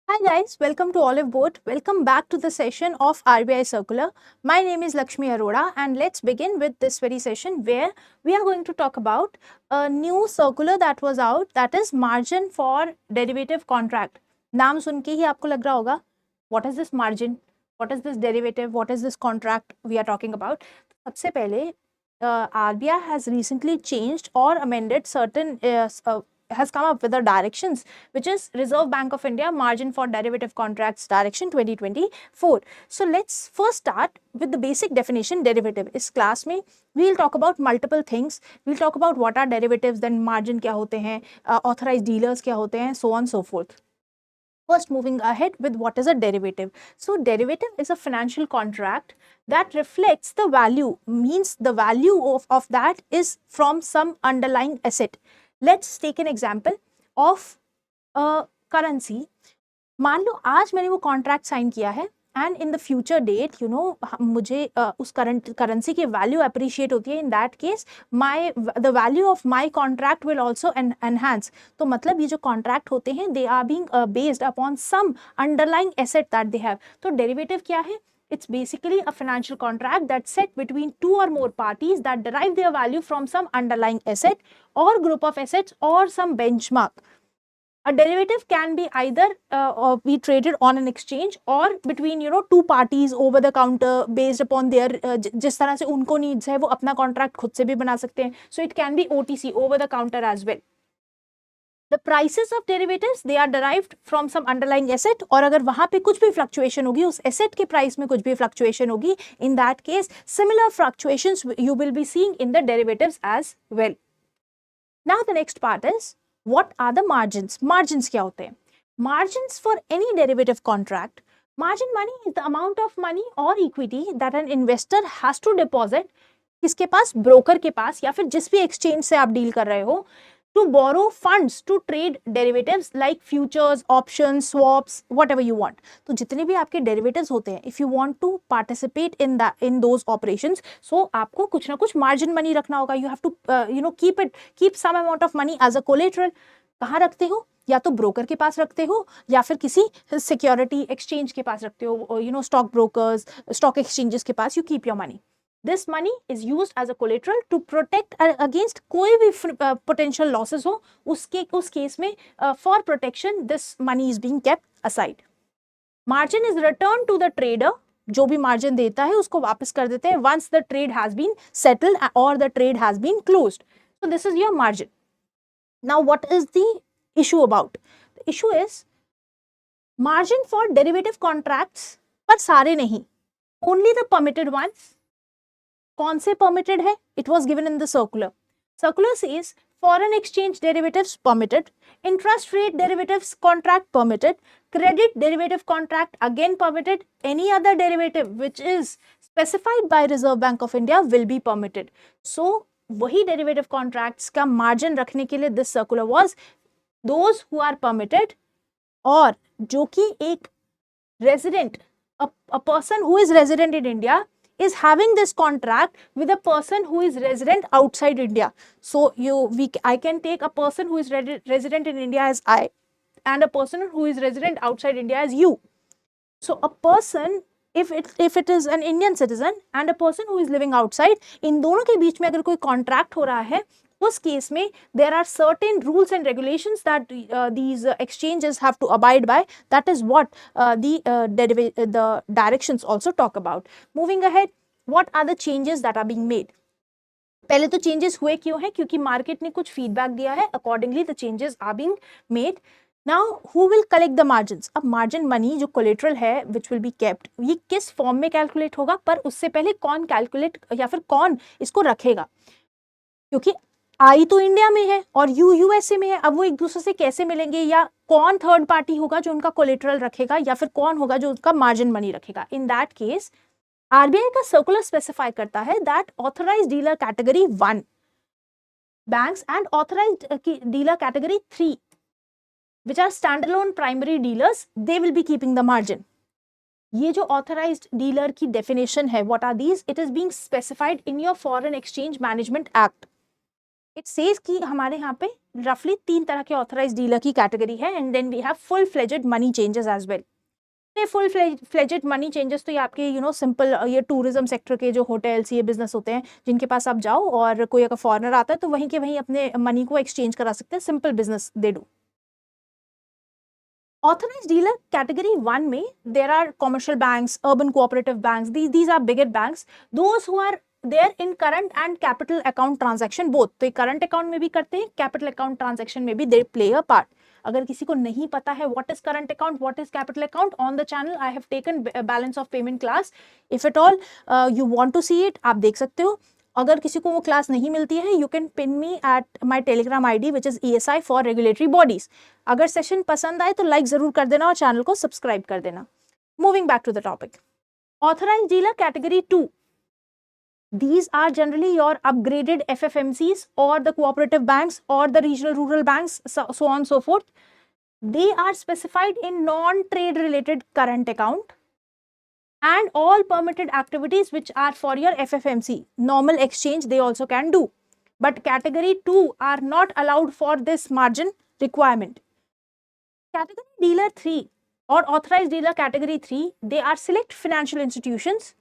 Hi guys, welcome to Olive Boat. Welcome back to the session of RBI Circular. My name is Lakshmi Arora and let's begin with this very session where we are going to talk about a new circular that was out, that is margin for derivative contract. नाम सुन के ही आपको लग रहा होगा what is this margin, what is this derivative, what is this contract we are talking about. सबसे पहले RBI has recently changed or amended certain has come up with the directions, which is Reserve Bank of India Margin for Derivative Contracts Direction 2024. So let's first start with the basic definition derivative. इस class में we'll talk about multiple things. We'll talk about what are derivatives, then margin क्या होते हैं, authorized dealers क्या होते हैं, so on so forth. First, moving ahead with what is a derivative. So derivative is a financial contract that reflects the value, means the value of that is from some underlying asset. Let's take an example of a currency. मान लो आज मैंने वो contract sign किया है and in the future date मुझे उस current currency की value appreciate होती है. In that case my the value of my contract will also enhance. तो मतलब ये जो कॉन्ट्रैक्ट होते हैं they are being based upon some underlying asset that they have. तो डेरिवेटिव क्या है? It's basically a financial contract that's set between two or more parties that derive their value from some underlying asset or group of assets or some benchmark. A derivative can be either or be traded on an exchange or between two parties over the counter based upon their जिस तरह से उनको needs है वो अपना contract खुद से भी बना सकते हैं. So it can be OTC, over the counter as well. The prices of derivatives they are derived from some underlying asset. और अगर वहां पे कुछ भी fluctuation होगी उस asset के price में कुछ भी fluctuation होगी, in that case similar fluctuations you will be seeing in the derivatives as well. Now the next part is what are the margins? Margins क्या होते हैं? Margins for any derivative contract. Margin money is the amount of money or equity that an investor has to deposit किसके पास? Broker के पास या फिर जिस भी exchange से आप डील कर रहे हो, to borrow funds to trade derivatives like futures, options, swaps, whatever you want. तो जितने भी आपके derivatives होते हैं, if you want to participate in those operations, so आपको कुछ ना कुछ margin money रखना होगा. You have to keep some amount of money as a collateral. कहाँ रखते हो? या तो ब्रोकर के पास रखते हो या फिर किसी सिक्योरिटी एक्सचेंज के पास रखते हो, स्टॉक ब्रोकर्स, स्टॉक एक्सचेंजेस के पास. You keep your money. This money is used as a collateral to protect against कोई भी potential losses हो, उस केस में for protection this money is being kept aside. Margin is returned to the trader. जो भी margin देता है उसको वापस कर देते हैं once the trade has been settled or the trade has been closed. So this is your margin. Now what is the issue about? The issue is margin for derivative contracts पर सारे नहीं, only the permitted ones. कौन से permitted है? It was given in the circular. Circular says foreign exchange derivatives permitted, interest rate derivatives contract permitted, credit derivative contract again permitted, any other derivative which is specified by Reserve Bank of India will be permitted. So वही derivative contracts का margin रखने के लिए this circular was those who are permitted और जो कि एक resident, a person who is resident in India is having this contract with a person who is resident outside India. So I can take a person who is resident in India as I and a person who is resident outside India as you. So a person, if it is an Indian citizen and a person who is living outside, इन दोनों के बीच में अगर कोई contract हो रहा है, उस case में there are certain rules and regulations that these exchanges have to abide by. That is what the directions also talk about. Moving ahead, what are the changes that are being made? पहले तो changes हुए क्यों है? क्योंकि market ने कुछ feedback दिया है, accordingly the changes are being made. Now who will collect the margins? अब मार्जिन मनी जो कोलेट्रल है विच विल बी केप्ट, ये किस फॉर्म में कैलकुलेट होगा? पर उससे पहले कौन कैलकुलेट या फिर कौन इसको रखेगा? क्योंकि आई तो इंडिया में है और यूएसए में है. अब वो एक दूसरे से कैसे मिलेंगे या कौन थर्ड पार्टी होगा जो उनका कोलेट्रल रखेगा या फिर कौन होगा जो उनका मार्जिन मनी रखेगा? इन दैट केस आरबीआई का सर्कुलर स्पेसिफाई करता है that authorised dealer category 1 banks and authorized dealer category 3 which are standalone primary dealers, they will be keeping the margin. ये जो authorized dealer की definition है, what are these? It is being specified in your Foreign Exchange Management Act. It says कि हमारे यहाँ पे रफली 3 तरह के ऑथराइज डीलर की कैटेगरी है, and then we have full fledged money changes as well. Full fledged money changes तो ये आपके सिंपल ये टूरिज्म सेक्टर के जो होटल्स ये बिजनेस होते हैं, जिनके पास आप जाओ और कोई अगर फॉरेनर आता है तो वहीं के वहीं अपने मनी को एक्सचेंज करा सकते हैं, simple business they do. Authorized dealer category 1 में there are commercial banks, urban cooperative banks, these are bigger banks, those who are there in current and capital account transaction both। तो ये current account में भी करते हैं, capital account transaction में भी they play a part। अगर किसी को नहीं पता है what is current account, what is capital account, on the channel I have taken balance of payment class, if at all you want to see it, आप देख सकते हो। अगर किसी को वो क्लास नहीं मिलती है, you can pin me at my Telegram ID which is ESI for regulatory bodies. अगर सेशन पसंद आए तो लाइक जरूर कर देना और चैनल को सब्सक्राइब कर देना। Moving back to the topic, authorised dealer category 2, these are generally your upgraded FFMCs or the cooperative banks or the regional rural banks, so on so forth. They are specified in non-trade related current account and all permitted activities which are for your FFMC. Normal exchange they also can do, but category 2 are not allowed for this margin requirement. Category dealer 3 or authorized dealer category 3, they are select financial institutions.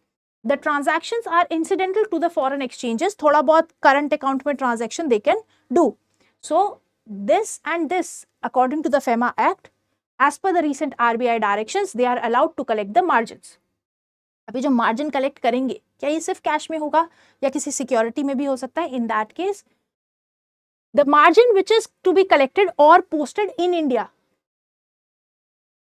The transactions are incidental to the foreign exchanges. थोड़ा बहुत current account में transaction they can do. So this and this according to the FEMA Act, as per the recent RBI directions, they are allowed to collect the margins. अभी जो margin collect करेंगे, क्या ये सिर्फ cash में होगा या किसी सिक्योरिटी में भी हो सकता है? In that case the margin which is to be collected और posted in India,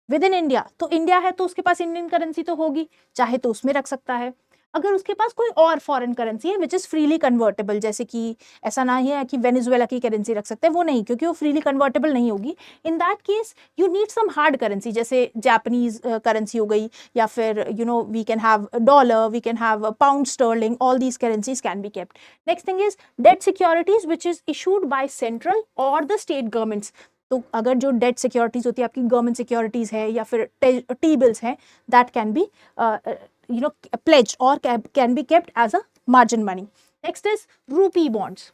within India, तो इंडिया है तो उसके पास इंडियन करेंसी तो होगी, चाहे तो उसमें रख सकता है। अगर उसके पास कोई और फॉरेन करेंसी है विच इज फ्रीली कन्वर्टेबल, जैसे कि ऐसा ना है कि वेनेजुएला की करेंसी रख सकते हैं, वो नहीं, क्योंकि वो फ्रीली कन्वर्टेबल नहीं होगी। In that case you need some hard currency, जैसे जापानीज करेंसी हो गई, या फिर we can have dollar, we can have pound sterling, all these currencies can be kept. Next thing is debt securities which is issued by central और the state governments. तो अगर जो debt securities होती है आपकी गवर्नमेंट सिक्योरिटीज है या फिर टी बिल्स हैं, that can be pledged or can be kept as a margin money. Next is rupee bonds.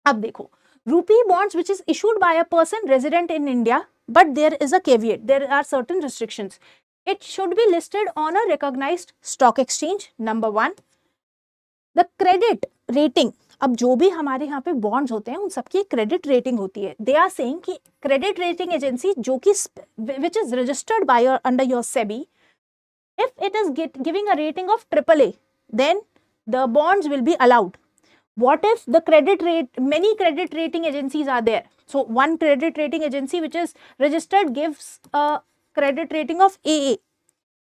अब देखो, rupee bonds which is issued by a person resident in India, but there is a caveat, there are certain restrictions. It should be listed on a recognized stock exchange, number 1. The credit rating, अब जो भी हमारे यहाँ पे bonds होते हैं उन सबकी क्रेडिट रेटिंग होती है। दे आर सेइंग कि क्रेडिट रेटिंग एजेंसी जो कि which is registered by your under your SEBI, if it is giving a rating of AAA, then the bonds will be allowed. What if the credit rate, many credit rating agencies are there, so one credit rating agency which is registered gives a credit rating of AA,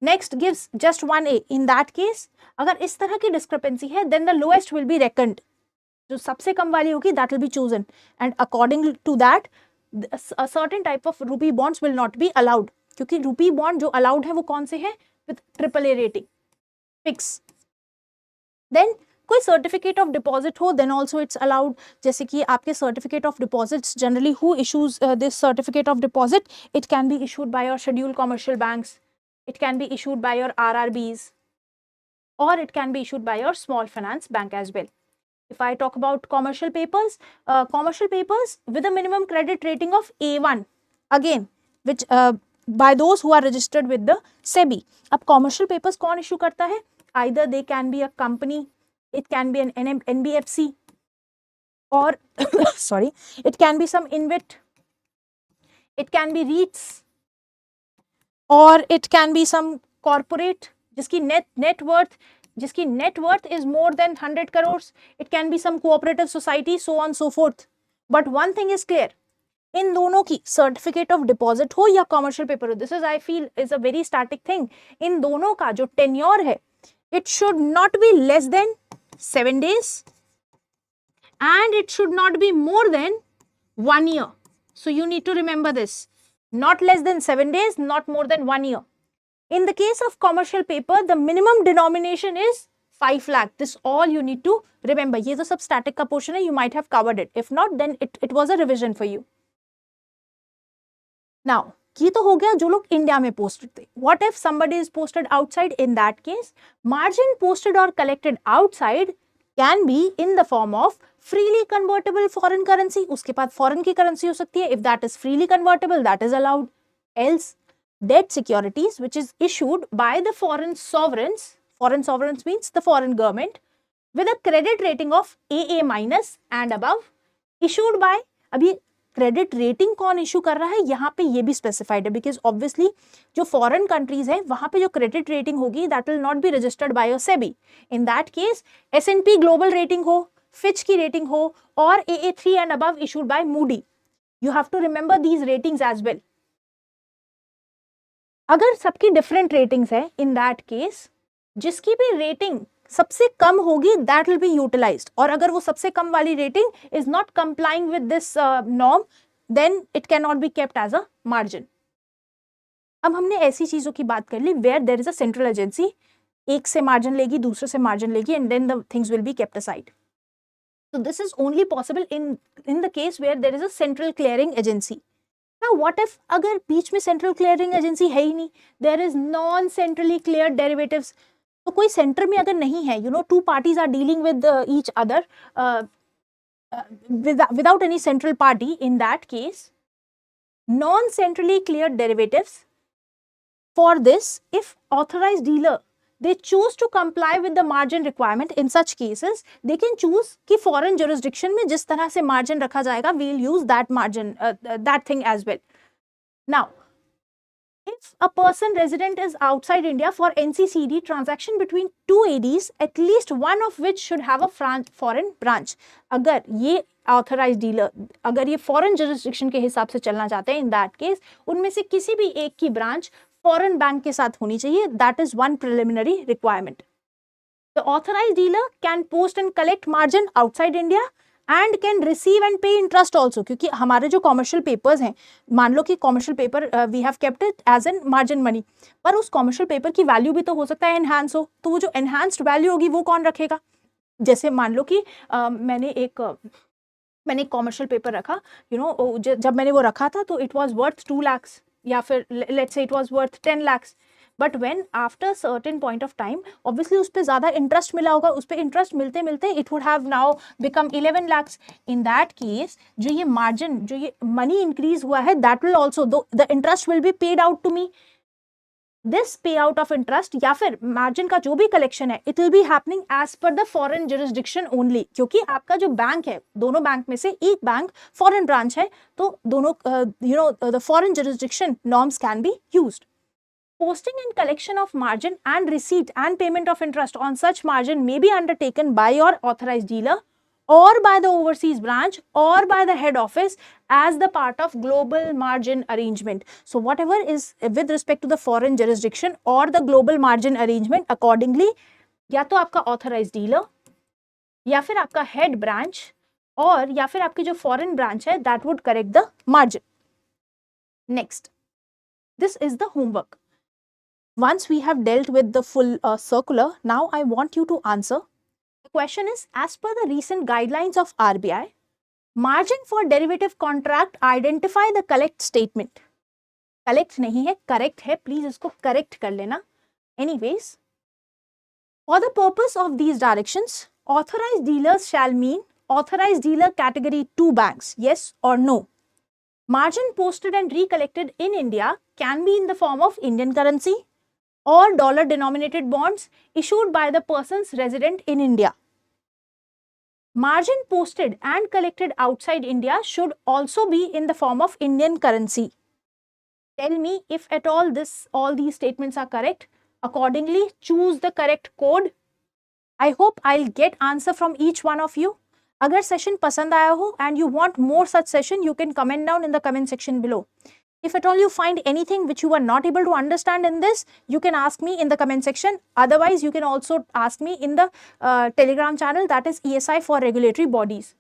next gives just 1A, in that case अगर इस तरह की discrepancy है, then the lowest will be reckoned, जो सबसे कम वाली होगी that will be chosen, and according to that a certain type of rupee bonds will not be allowed, क्योंकि rupee bond जो allowed है वो कौन से हैं? with AAA rating, fix. Then कोई सर्टिफिकेट ऑफ डिपॉजिट हो, देन ऑल्सो इट्स अलाउड, जैसे कि आपके certificate of deposits generally who issues this certificate of deposit, it can be issued by your schedule commercial banks, it can be issued by your RRBs, or it can be issued by your small finance bank as well. If I talk about commercial papers with a minimum credit rating of A1, again which by those who are registered with the SEBI. अब commercial papers कौन issue करता है? Either they can be a company, it can be an NBFC, or sorry, it can be some InvIT, it can be REITs, or it can be some corporate जिसकी net worth is more than 100 crores. It can be some cooperative society, so on so forth. But one thing is clear, इन दोनों की certificate of deposit हो या commercial paper हो, this is I feel is a very static thing, इन दोनों का जो tenure है it should not be less than 7 days and it should not be more than 1 year. So you need to remember this, not less than 7 days, not more than 1 year. In the case of commercial paper, the minimum denomination is 5 lakh. This all you need to remember. ये तो सब static का portion है, you might have covered it. If not, then it was a revision for you. Now, ये तो हो गया जो लोग इंडिया में पोस्टेड थे. What if somebody is posted outside? In that case, margin posted or collected outside can be in the form of freely convertible foreign currency, उसके बाद foreign की currency हो सकती है. If that is freely convertible, that is allowed. Else, debt securities which is issued by the foreign sovereigns means the foreign government, with a credit rating of AA minus and above, issued by, अभी credit rating कौन इशू कर रहा है यहाँ पे ये भी स्पेसिफाइड है, बिकॉज ऑब्वियसली जो फॉरेन कंट्रीज हैं वहां पे जो क्रेडिट रेटिंग होगी that will not be registered by a SEBI. In that case S&P global rating हो, फिच की रेटिंग हो, और AA3 and above issued by Moody. You have to remember these ratings as well. अगर सबकी different ratings है, in that case जिसकी भी rating सबसे कम होगी दैट विल बी यूटिलाइज्ड, और अगर वो सबसे कम वाली rating is not complying with this norm then it can not be kept as a margin. अब हमने ऐसी चीजों की बात कर ली where there is a central agency, एक से मार्जिन लेगी, दूसरे से मार्जिन लेगी, and then the things will be kept aside. So this is only possible in the case where there is a central clearing agency. Now what if अगर बीच में central clearing agency है ही नहीं, there is non-centrally cleared derivatives, तो कोई centre में अगर नहीं है, two parties are dealing with each other without any central party, in that case non-centrally cleared derivatives, for this if authorized dealer they choose to comply with the margin requirement, in such cases they can choose कि foreign jurisdiction में जिस तरह से margin रखा जाएगा we'll use that margin, that thing as well. Now if a person resident is outside India for NCCD transaction between two ADs, at least one of which should have a foreign branch. अगर ये authorized dealer अगर ये foreign jurisdiction के हिसाब से चलना चाहते हैं, in that case उनमें से किसी भी एक की branch foreign bank के साथ होनी चाहिए. That is one preliminary requirement. The authorized dealer can post and collect margin outside India and can receive and pay interest also, क्योंकि हमारे जो commercial papers हैं, मान लो कि commercial paper we have kept it as an margin money, पर उस commercial paper की value भी तो हो सकता है enhance हो, तो वो जो enhanced value होगी वो कौन रखेगा. जैसे मान लो कि मैंने एक commercial paper रखा, जब मैंने वो रखा था तो it was worth 2 lakhs या फिर let's say it was worth 10 lakhs, but when after certain point of time obviously उस पे ज़्यादा interest मिला होगा, उस पे interest मिलते मिलते it would have now become 11 lakhs. In that case जो ये margin, जो ये money increase हुआ है, that will also, the interest will be paid out to me. This payout of interest या फिर margin का जो भी collection है, it will be happening as per the foreign jurisdiction only, क्योंकि आपका जो बैंक है, दोनों बैंक में से एक बैंक foreign branch है, तो दोनों the foreign jurisdiction norms can be used. Posting and collection of margin and receipt and payment of interest on such margin may be undertaken by your authorized dealer or by the overseas branch or by the head office as the part of global margin arrangement. So whatever is with respect to the foreign jurisdiction or the global margin arrangement, accordingly या तो आपका authorized dealer या फिर आपका head branch और या फिर आपकी जो foreign branch है, that would correct the margin. Next, this is the homework. Once we have dealt with the full circular, now I want you to answer. The question is, as per the recent guidelines of RBI, margin for derivative contract identify the correct statement. Correct नहीं है, correct है, please इसको correct कर लेना. Anyways, for the purpose of these directions, authorized dealers shall mean authorized dealer category 2 banks, yes or no. Margin posted and recollected in India can be in the form of Indian currency or dollar denominated bonds issued by the persons resident in India. Margin posted and collected outside India should also be in the form of Indian currency. Tell me if at all these statements are correct. Accordingly, choose the correct code. I hope I'll get answer from each one of you. अगर session पसंद आया हो and you want more such session, you can comment down in the comment section below. If at all you find anything which you are not able to understand in this, you can ask me in the comment section. Otherwise, you can also ask me in the Telegram channel, that is ESI for regulatory bodies.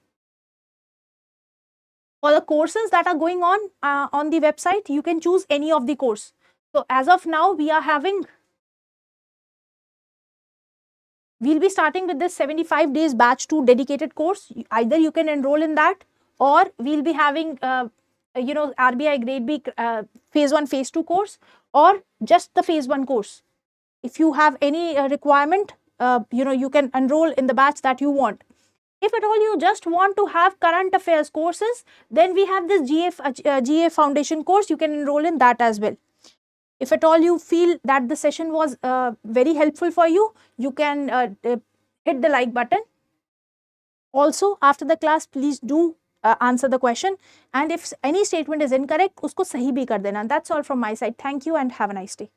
For the courses that are going on the website, you can choose any of the course. So as of now, we'll be starting with this 75 days batch 2 dedicated course. Either you can enroll in that, or we'll be having RBI grade B phase 1 phase 2 course, or just the phase 1 course. If you have any requirement, you can enroll in the batch that you want. If at all you just want to have current affairs courses, then we have this GA foundation course. You can enroll in that as well. If at all you feel that the session was very helpful for you, you can hit the like button. Also, after the class, please do answer the question, and if any statement is incorrect, usko sahi bhi kar dena. That's all from my side. Thank you and have a nice day.